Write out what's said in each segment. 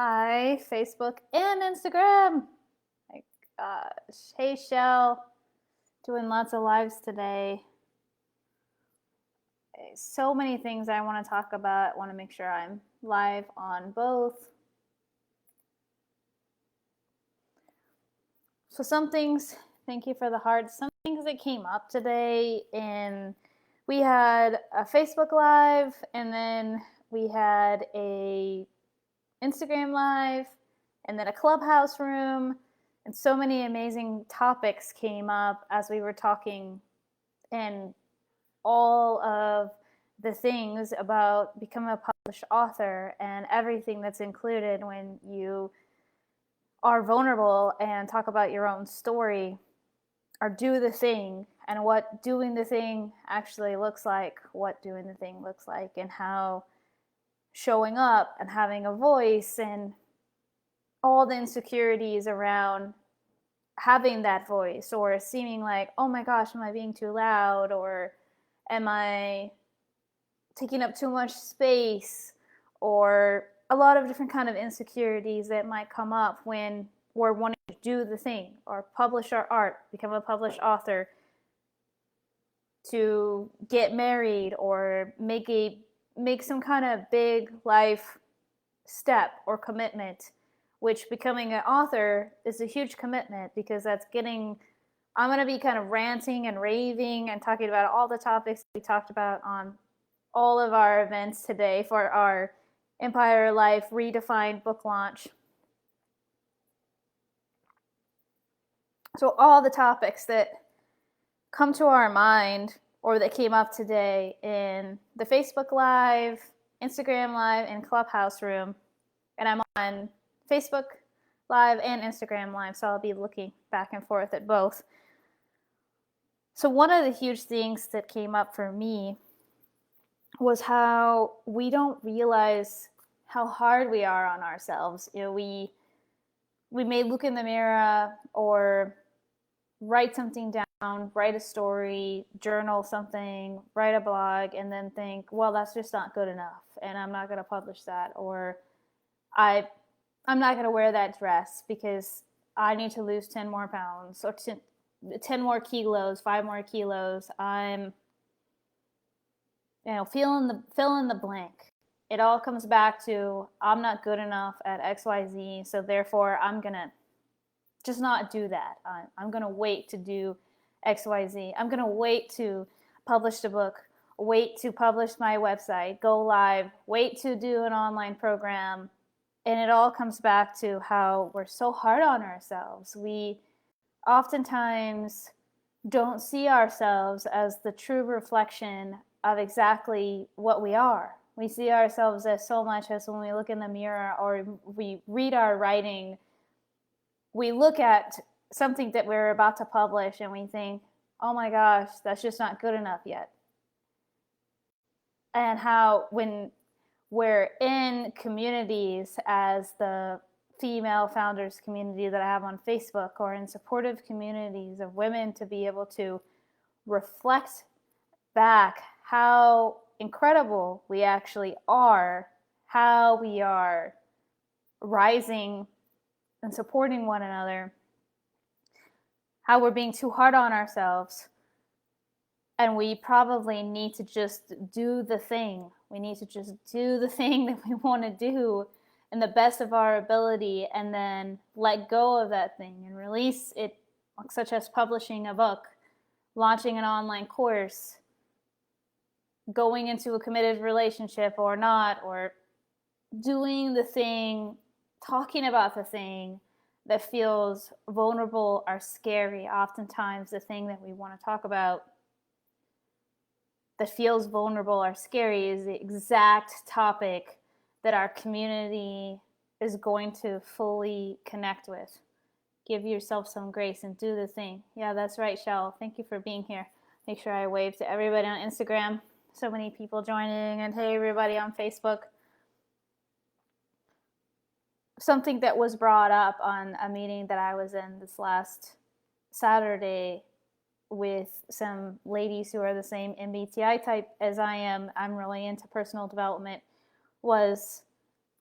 Hi, Facebook and Instagram. My gosh. Hey, Shell. Doing lots of lives today. So many things I want to talk about. I want to make sure I'm live on both. So, some things, thank you for the hearts. Some things that came up today we had a Facebook Live, and then we had a Instagram Live, and then a Clubhouse room, and so many amazing topics came up as we were talking, and all of the things about becoming a published author and everything that's included when you are vulnerable and talk about your own story or do the thing, and what doing the thing actually looks like, and how showing up and having a voice and all the insecurities around having that voice, or seeming like, oh my gosh, am I being too loud, or am I taking up too much space, or a lot of different kind of insecurities that might come up when we're wanting to do the thing or publish our art, become a published author, to get married, or make some kind of big life step or commitment, which becoming an author is a huge commitment, because I'm going to be kind of ranting and raving and talking about all the topics we talked about on all of our events today for our Empire Life Redefined book launch. So all the topics that come to our mind or that came up today in the Facebook Live, Instagram Live, and Clubhouse room, and I'm on Facebook Live and Instagram Live, so I'll be looking back and forth at both. So one of the huge things that came up for me was how we don't realize how hard we are on ourselves. We may look in the mirror or write something down, write a story, journal something, write a blog, and then think, well, that's just not good enough, and I'm not going to publish that, or I'm not going to wear that dress because I need to lose 10 more pounds, or 10 more kilos, 5 more kilos. I'm, fill in the blank. It all comes back to, I'm not good enough at XYZ, so therefore I'm going to just not do that. I'm going to wait to do XYZ. I'm going to wait to publish the book, wait to publish my website, go live, wait to do an online program. And it all comes back to how we're so hard on ourselves. We oftentimes don't see ourselves as the true reflection of exactly what we are. We see ourselves as so much as when we look in the mirror or we read our writing, we look at something that we're about to publish and we think, oh my gosh, that's just not good enough yet. And how when we're in communities, as the female founders community that I have on Facebook, or in supportive communities of women, to be able to reflect back how incredible we actually are, how we are rising and supporting one another, how we're being too hard on ourselves, and we probably need to just do the thing. We need to just do the thing that we want to do in the best of our ability, and then let go of that thing and release it, such as publishing a book, launching an online course, going into a committed relationship or not, or doing the thing, talking about the thing that feels vulnerable or scary. Oftentimes the thing that we want to talk about that feels vulnerable or scary is the exact topic that our community is going to fully connect with. Give yourself some grace and do the thing. Yeah, that's right, Shell. Thank you for being here. Make sure I wave to everybody on Instagram. So many people joining, and hey, everybody on Facebook. Something that was brought up on a meeting that I was in this last Saturday with some ladies who are the same MBTI type as I am, I'm really into personal development, was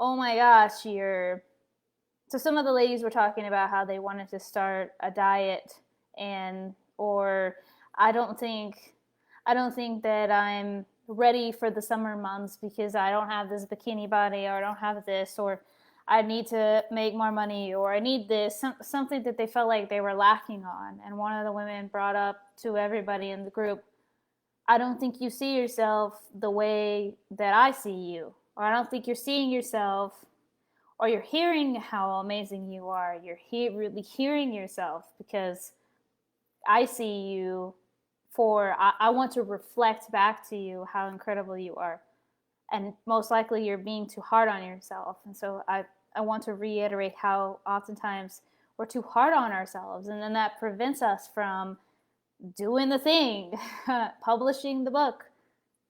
oh my gosh, so some of the ladies were talking about how they wanted to start a diet, and or I don't think I don't think that I'm ready for the summer months because I don't have this bikini body, or I don't have this, or I need to make more money, or I need this, something that they felt like they were lacking on. And one of the women brought up to everybody in the group, I don't think you see yourself the way that I see you, or I don't think you're seeing yourself, or you're hearing how amazing you are. You're really hearing yourself, because I see you I want to reflect back to you how incredible you are. And most likely you're being too hard on yourself. And so I want to reiterate how oftentimes we're too hard on ourselves. And then that prevents us from doing the thing, publishing the book,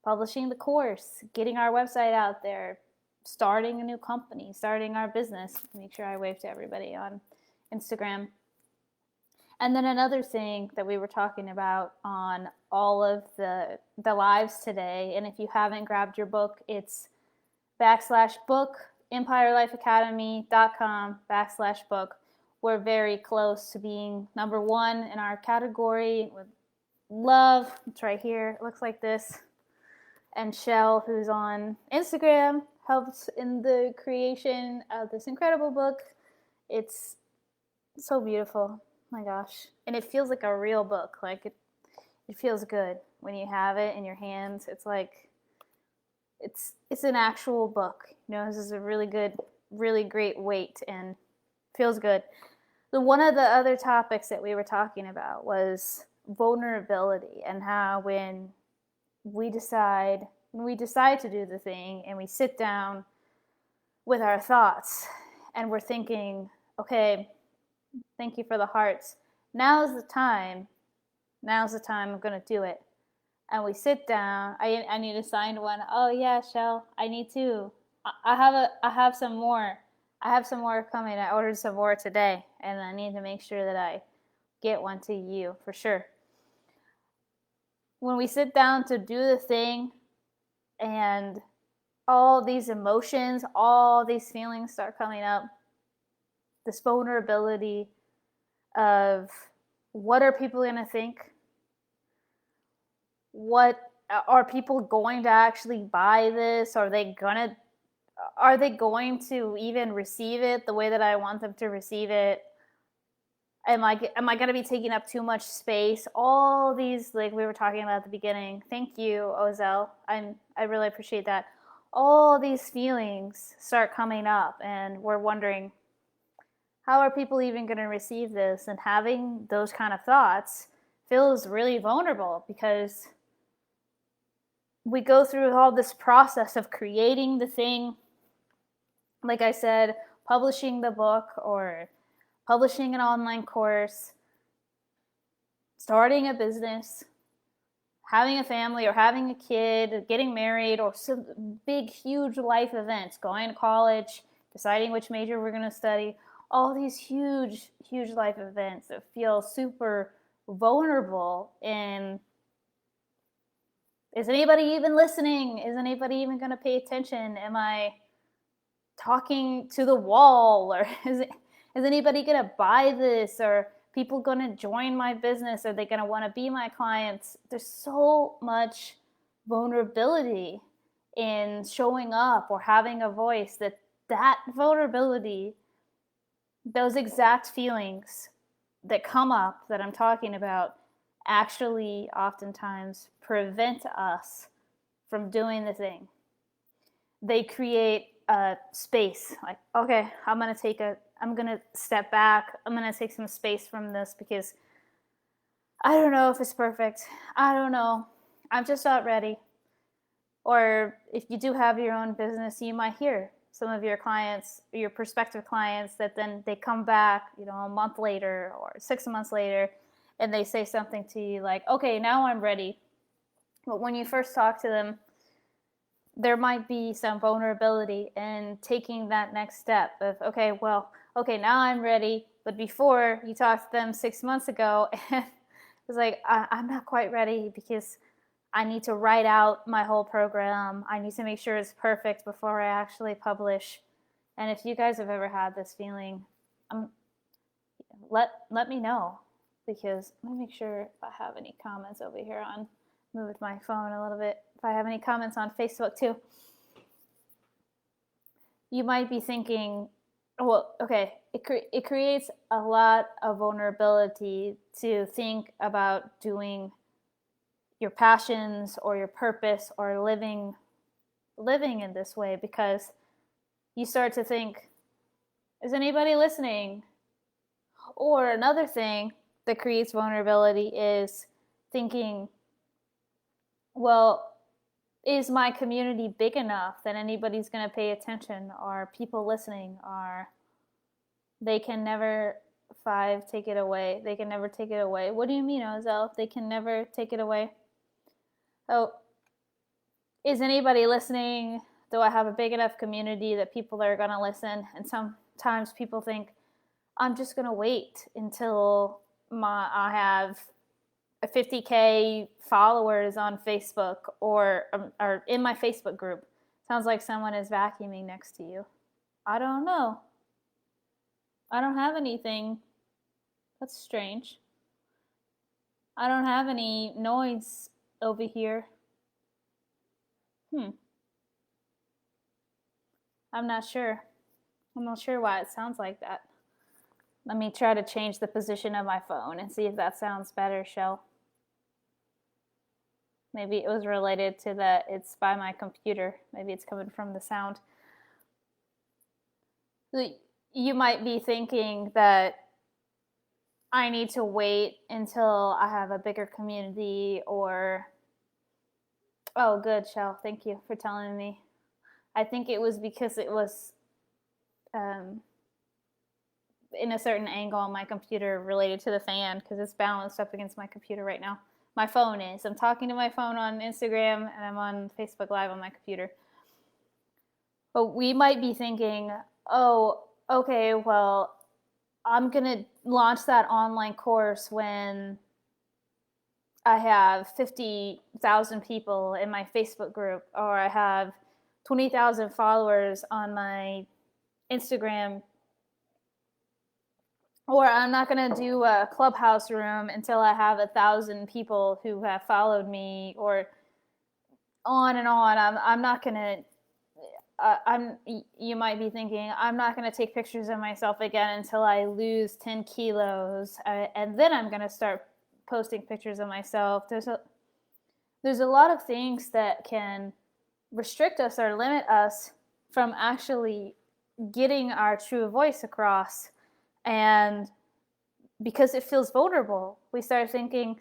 publishing the course, getting our website out there, starting a new company, starting our business. Make sure I wave to everybody on Instagram. And then another thing that we were talking about on all of the lives today, and if you haven't grabbed your book, it's /book, EmpireLifeAcademy.com/book. We're very close to being number 1 in our category with love. It's right here. It looks like this. And Shell, who's on Instagram, helped in the creation of this incredible book. It's so beautiful. My gosh. And it feels like a real book. Like it feels good when you have it in your hands. It's like it's an actual book. You know, this is a really good, really great weight and feels good. One of the other topics that we were talking about was vulnerability, and how when we decide to do the thing and we sit down with our thoughts and we're thinking, okay, thank you for the hearts. Now's the time I'm going to do it. And we sit down. I need a signed one. Oh yeah, Shell, I need two. I have some more. I have some more coming. I ordered some more today, and I need to make sure that I get one to you for sure. When we sit down to do the thing and all these emotions, all these feelings start coming up, this vulnerability of what are people going to think? What are people going to actually buy this? Are they going to even receive it the way that I want them to receive it? Am I going to be taking up too much space? All these, like we were talking about at the beginning. Thank you, Ozel. I really appreciate that. All these feelings start coming up, and we're wondering, how are people even going to receive this? And having those kind of thoughts feels really vulnerable, because we go through all this process of creating the thing, like I said, publishing the book or publishing an online course, starting a business, having a family or having a kid, getting married, or some big, huge life events, going to college, deciding which major we're going to study, all these huge, huge life events that feel super vulnerable. And is anybody even listening? Is anybody even going to pay attention? Am I talking to the wall? Or is anybody going to buy this? Or people going to join my business? Are they going to want to be my clients? There's so much vulnerability in showing up or having a voice, that vulnerability, those exact feelings that come up that I'm talking about, actually oftentimes prevent us from doing the thing. They create a space, like, okay, I'm going to step back. I'm going to take some space from this, because I don't know if it's perfect. I don't know. I'm just not ready. Or if you do have your own business, you might hear some of your clients, your prospective clients, that then they come back, a month later or 6 months later, and they say something to you like, okay, now I'm ready. But when you first talk to them, there might be some vulnerability in taking that next step of, okay, now I'm ready. But before, you talked to them 6 months ago, and it was like, I'm not quite ready, because I need to write out my whole program. I need to make sure it's perfect before I actually publish. And if you guys have ever had this feeling, let me know, because let me make sure if I have any comments over here on, moved my phone a little bit, if I have any comments on Facebook too. You might be thinking, well, okay, it creates a lot of vulnerability to think about doing your passions or your purpose or living in this way, because you start to think, is anybody listening? Or another thing that creates vulnerability is thinking, well, is my community big enough that anybody's going to pay attention? Are people listening? Are they can never take it away? They can never take it away. What do you mean, Ozel? They can never take it away? Oh, is anybody listening? Do I have a big enough community that people are going to listen? And sometimes people think, I'm just going to wait until I have 50K followers on Facebook or in my Facebook group. Sounds like someone is vacuuming next to you. I don't know. I don't have anything. That's strange. I don't have any noise over here. I'm not sure. I'm not sure why it sounds like that. Let me try to change the position of my phone and see if that sounds better, Shell. Maybe it was related to that it's by my computer. Maybe it's coming from the sound. You might be thinking that I need to wait until I have a bigger community, or... Oh, good, Shell. Thank you for telling me. I think it was because it was in a certain angle on my computer related to the fan, because it's balanced up against my computer right now. My phone is. I'm talking to my phone on Instagram, and I'm on Facebook Live on my computer. But we might be thinking, oh, okay, well, I'm going to launch that online course when I have 50,000 people in my Facebook group, or I have 20,000 followers on my Instagram, or I'm not going to do a Clubhouse room until I have 1,000 people who have followed me, or on and on. I'm not going to, you might be thinking, I'm not going to take pictures of myself again until I lose 10 kilos, and then I'm going to start posting pictures of myself. There's a lot of things that can restrict us or limit us from actually getting our true voice across. And because it feels vulnerable, we start thinking,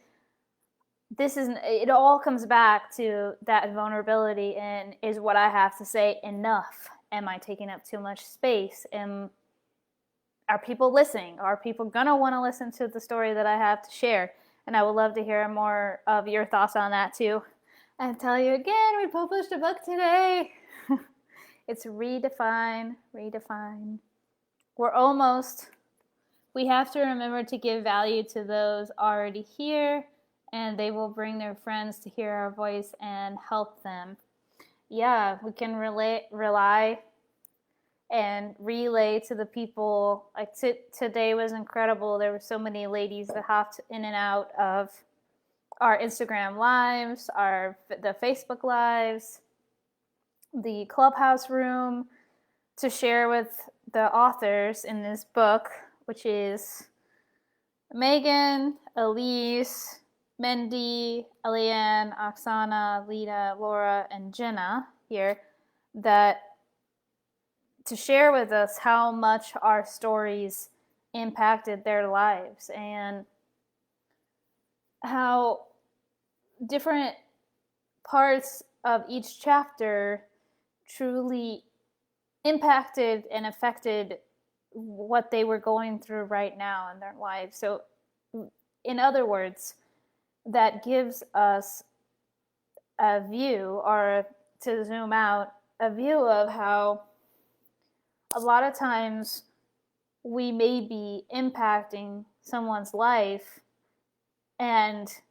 it all comes back to that vulnerability, and is what I have to say enough? Am I taking up too much space? Are people listening? Are people gonna want to listen to the story that I have to share? And I would love to hear more of your thoughts on that too. And tell you again, we published a book today. It's Redefine. We're almost. We have to remember to give value to those already here, and they will bring their friends to hear our voice and help them. Yeah, we can rely and relay to the people. Like today was incredible. There were so many ladies that hopped in and out of our Instagram lives, the Facebook lives, the Clubhouse room, to share with the authors in this book, which is Megan, Elise, Mendy, Eliane, Oksana, Lita, Laura, and Jenna here, that to share with us how much our stories impacted their lives, and how different parts of each chapter truly impacted and affected what they were going through right now in their lives. So, in other words, that gives us a view, or to zoom out, a view of how a lot of times we may be impacting someone's life, and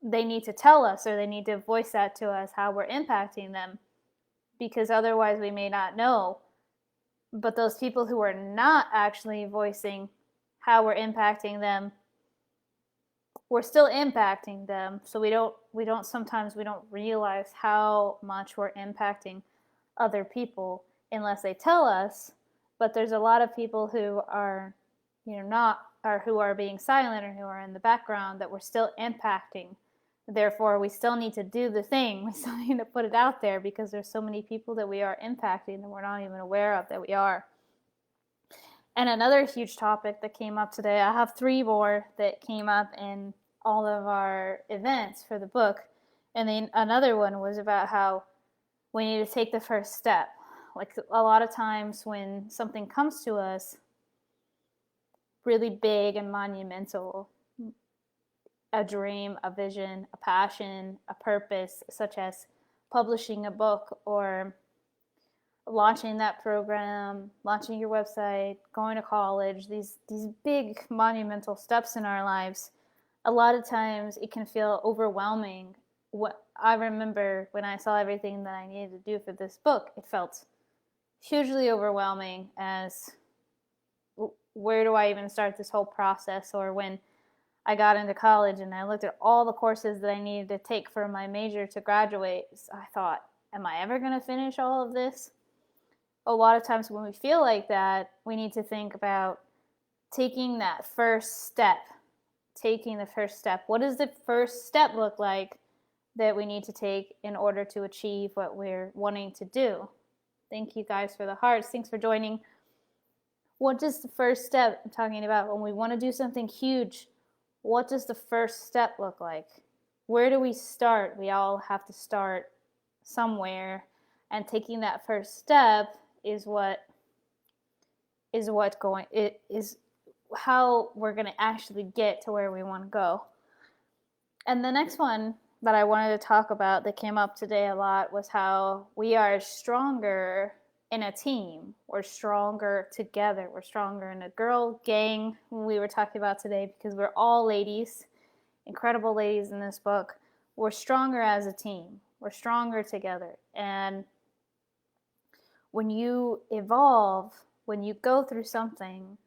they need to tell us, or they need to voice that to us, how we're impacting them, because otherwise we may not know. But those people who are not actually voicing how we're impacting them, we're still impacting them. So we don't sometimes we don't realize how much we're impacting other people unless they tell us. But there's a lot of people who are, not, or who are being silent, or who are in the background, that we're still impacting. Therefore, we still need to do the thing. We still need to put it out there, because there's so many people that we are impacting that we're not even aware of that we are. And another huge topic that came up today, I have 3 more that came up in all of our events for the book. And then another one was about how we need to take the first step. Like, a lot of times when something comes to us really big and monumental, a dream, a vision, a passion, a purpose, such as publishing a book or launching that program, launching your website, going to college, these big monumental steps in our lives, a lot of times it can feel overwhelming. What I remember when I saw everything that I needed to do for this book, it felt hugely overwhelming, as where do I even start this whole process? Or when I got into college and I looked at all the courses that I needed to take for my major to graduate, I thought, am I ever going to finish all of this? A lot of times when we feel like that, we need to think about taking that first step. Taking the first step. What does the first step look like that we need to take in order to achieve what we're wanting to do? Thank you guys for the hearts. Thanks for joining. What does the first step, I'm talking about when we want to do something huge, what does the first step look like? Where do we start? We all have to start somewhere, and taking that first step is how we're going to actually get to where we want to go. And the next one that I wanted to talk about that came up today a lot was how we are stronger in a team. We're stronger together. We're stronger in a girl gang, we were talking about today, because we're all ladies, incredible ladies in this book. We're stronger as a team. We're stronger together. And when you evolve, when you go through something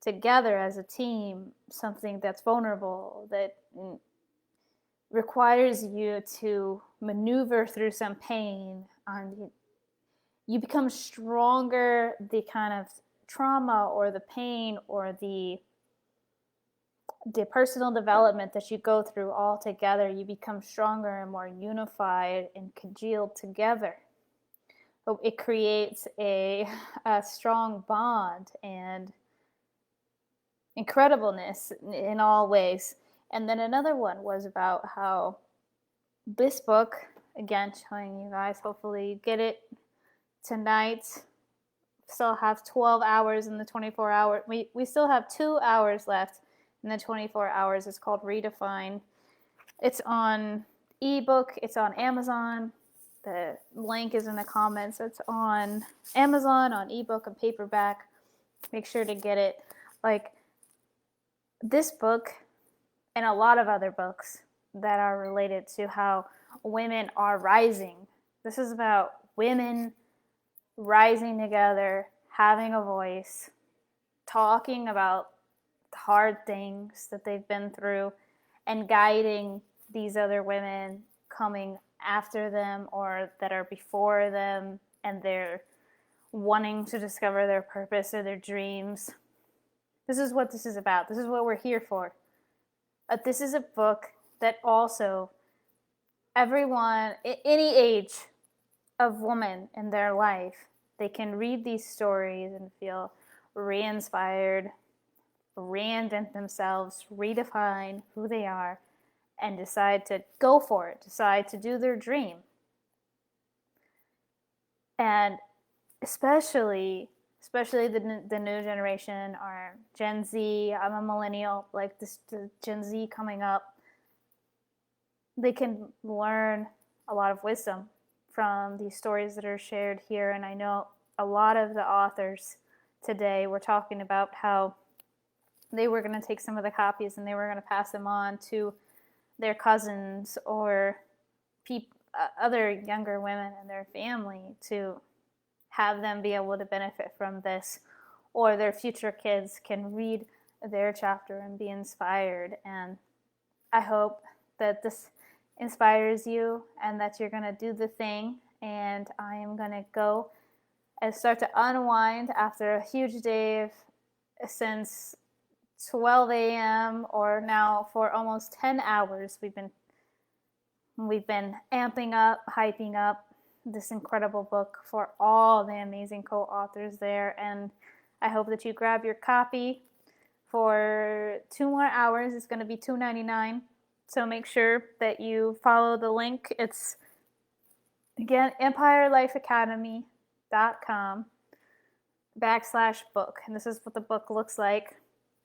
together as a team, something that's vulnerable, that requires you to maneuver through some pain, you become stronger. The kind of trauma or the pain or the personal development that you go through all together, you become stronger and more unified and congealed together. It creates a strong bond and incredibleness in all ways. And then another one was about how this book, again, showing you guys, hopefully you get it tonight. Still have 12 hours in the 24 hours. We still have 2 hours left in the 24 hours. It's called Redefine. It's on ebook. It's on Amazon. The link is in the comments. It's on Amazon, on ebook and paperback. Make sure to get it. Like, this book and a lot of other books that are related to how women are rising. This is about women rising together, having a voice, talking about hard things that they've been through, and guiding these other women coming after them or that are before them, and they're wanting to discover their purpose or their dreams. This is what this is about. This is what we're here for. But this is a book that also everyone, any age of woman in their life, they can read these stories and feel re-inspired, reinvent themselves, redefine who they are, and decide to go for it, decide to do their dream. And especially the new generation, or Gen Z. I'm a millennial, like this, the Gen Z coming up, they can learn a lot of wisdom from these stories that are shared here. And I know a lot of the authors today were talking about how they were going to take some of the copies and they were going to pass them on to their cousins or other younger women in their family to have them be able to benefit from this, or their future kids can read their chapter and be inspired. And I hope that this inspires you and that you're going to do the thing. And I am going to go and start to unwind after a huge day since 12 a.m. or now for almost 10 hours. We've been amping up, hyping up this incredible book for all the amazing co-authors there. And I hope that you grab your copy for 2 more hours. It's going to be $2.99. So make sure that you follow the link. It's, again, EmpireLifeAcademy.com/book. And this is what the book looks like.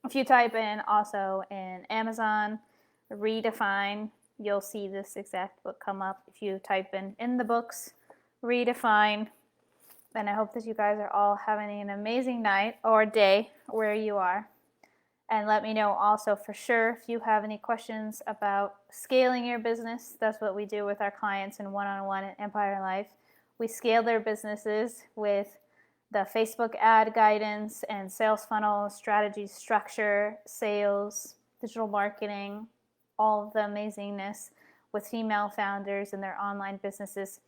If you type in also in Amazon, Redefine, you'll see this exact book come up. If you type in the books, Redefine, and I hope that you guys are all having an amazing night or day where you are. And let me know also for sure if you have any questions about scaling your business. That's what we do with our clients in one-on-one at Empire Life. We scale their businesses with the Facebook ad guidance and sales funnel, strategy, structure, sales, digital marketing, all of the amazingness with female founders and their online businesses.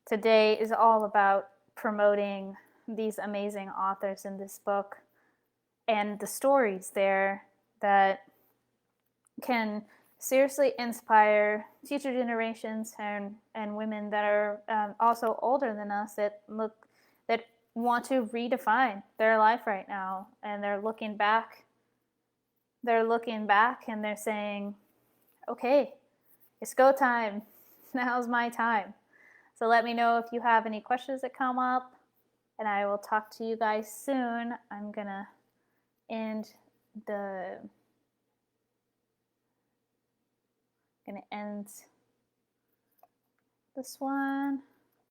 Today is all about promoting these amazing authors in this book and the stories there that can seriously inspire future generations and women that are also older than us that want to redefine their life right now, and they're looking back and they're saying, okay, it's go time. Now's my time. So let me know if you have any questions that come up, and I will talk to you guys soon. I'm gonna end this one.